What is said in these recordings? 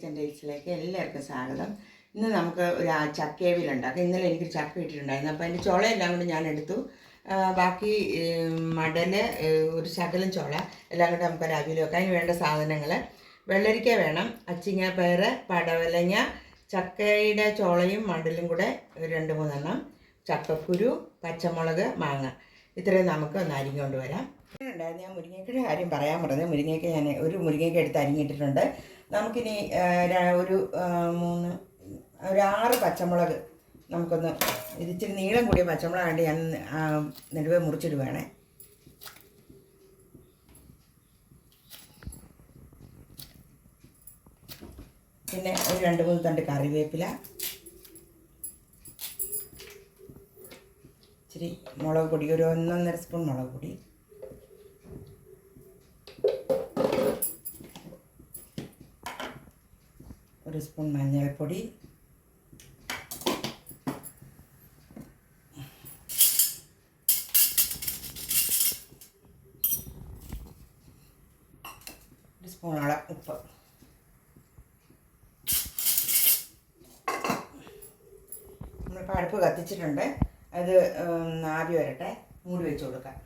Kitchen ടേസ്റ്റിലേക്ക് എല്ലാവർക്കും സ്വാഗതം. ഇന്ന് നമുക്ക് ഒരു ചക്കയവിലുണ്ടാക്കാം. ഇന്നലെ എനിക്കൊരു ചക്ക ഇട്ടിട്ടുണ്ടായിരുന്നു. അപ്പോൾ അതിൻ്റെ ചുളയെല്ലാം കൂടി ഞാൻ എടുത്തു. ബാക്കി മടൽ, ഒരു ശകലം ചുള എല്ലാം കൂടി നമുക്കൊരു അവിയൽ വെക്കാം. അതിന് വേണ്ട സാധനങ്ങൾ: വെള്ളരിക്ക വേണം, അച്ചിങ്ങ പയറ്, പടവലങ്ങ, ചക്കയുടെ ചുളയും മടലും കൂടെ 2-3 എണ്ണം, ചക്കക്കുരു, പച്ചമുളക്, മാങ്ങ. ഇത്രയും നമുക്ക് ഒന്ന് അരിഞ്ഞുകൊണ്ട് വരാം. ഉണ്ടായിരുന്നു. ഞാൻ മുരിങ്ങയ്ക്കയുടെ കാര്യം പറയാൻ പറഞ്ഞത്. മുരിങ്ങയ്ക്ക ഞാൻ ഒരു മുരിങ്ങയ്ക്ക എടുത്ത് അരിഞ്ഞിട്ടിട്ടുണ്ട്. നമുക്കിനി ഒരു 6 പച്ചമുളക് നമുക്കൊന്ന് ഇച്ചിരി നീളം കൂടിയ പച്ചമുളക് വേണ്ടി ഞാൻ നെടുവേ മുറിച്ചിടുവാണേ. പിന്നെ ഒരു 2-3 തണ്ട് കറിവേപ്പില, ഇച്ചിരി മുളക് പൊടി, ഒരു 1-1.5 സ്പൂൺ മുളക് പൊടി, ഒരു സ്പൂൺ മഞ്ഞൾപ്പൊടി, ഒരു സ്പൂണോളം ഉപ്പ്. നമ്മളിപ്പോൾ അടുപ്പ് കത്തിച്ചിട്ടുണ്ട്. അത് ആവി വരട്ടെ. മൂടി വെച്ച് കൊടുക്കാം.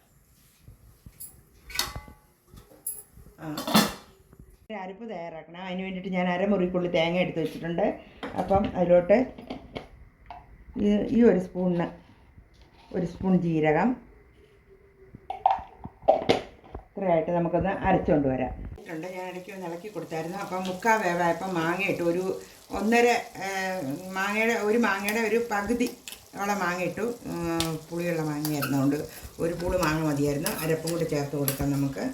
അരപ്പ് തയ്യാറാക്കണം. അതിന് വേണ്ടിയിട്ട് ഞാൻ അരമുറിക്കുള്ളിൽ തേങ്ങ എടുത്ത് വെച്ചിട്ടുണ്ട്. അപ്പം അതിലോട്ട് ഈ ഒരു സ്പൂൺ ജീരകം ഇത്രയായിട്ട് നമുക്കൊന്ന് അരച്ചുകൊണ്ട് വരാം. ഞാൻ ഇടയ്ക്ക് ഒന്ന് ഇളക്കി കൊടുത്തായിരുന്നു. അപ്പം 3/4 വേവായപ്പം മാങ്ങ ഇട്ടു. ഒരു മാങ്ങയുടെ ഒരു പകുതി മാങ്ങ ഇട്ടു. പുളിയുള്ള മാങ്ങയായിരുന്നുകൊണ്ട് ഒരു പൂള് മാങ്ങ മതിയായിരുന്നു. അരപ്പും കൂടി ചേർത്ത് കൊടുക്കാം നമുക്ക്.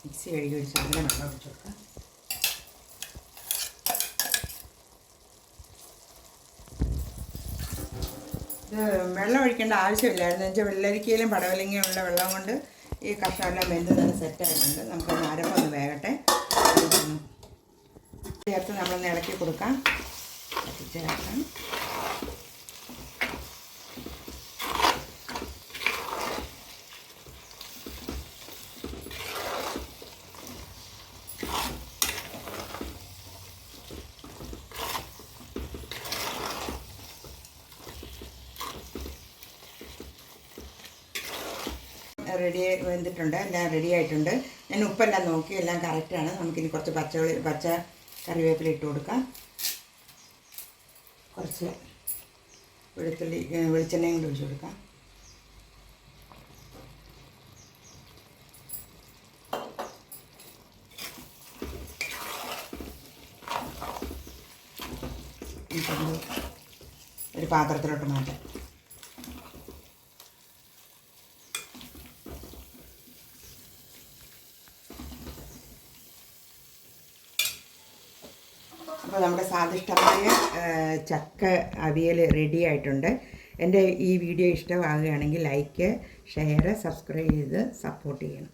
മിക്സി കഴുകി ഒരു ശകലം വെള്ളം ഒഴിച്ച് കൊടുക്കാം. ഇത് വെള്ളം ഒഴിക്കേണ്ട ആവശ്യമില്ലായിരുന്നു. എന്ന് വെച്ചാൽ വെള്ളരിക്കയിലും പടവലങ്ങയുള്ള വെള്ളം കൊണ്ട് ഈ കഷ്ണമെല്ലാം വെന്ത് നല്ല സെറ്റായിട്ടുണ്ട്. നമുക്കൊന്ന് അരപ്പൊന്ന് വേകട്ടെ. ചേർത്ത് നമ്മളൊന്ന് ഇളക്കി കൊടുക്കാം. ചേർക്കാം. വെന്തിട്ടുണ്ട്. എല്ലാം റെഡി ആയിട്ടുണ്ട്. ഞാൻ ഉപ്പെല്ലാം നോക്കി, എല്ലാം കറക്റ്റാണ്. നമുക്കിനി കുറച്ച് പച്ച കറിവേപ്പില ഇട്ട് കൊടുക്കാം. കുറച്ച് വെളിച്ചെണ്ണയും കൂടി ഒഴിച്ച് കൊടുക്കാം. ഒരു പാത്രത്തിലോട്ട് മാറ്റാം. അപ്പോൾ നമ്മുടെ സ്വാദിഷ്ടമായ ചക്ക അവിയൽ റെഡി ആയിട്ടുണ്ട്. എൻ്റെ ഈ വീഡിയോ ഇഷ്ടമാകുകയാണെങ്കിൽ ലൈക്ക്, ഷെയർ, സബ്സ്ക്രൈബ് ചെയ്ത് സപ്പോർട്ട് ചെയ്യണം.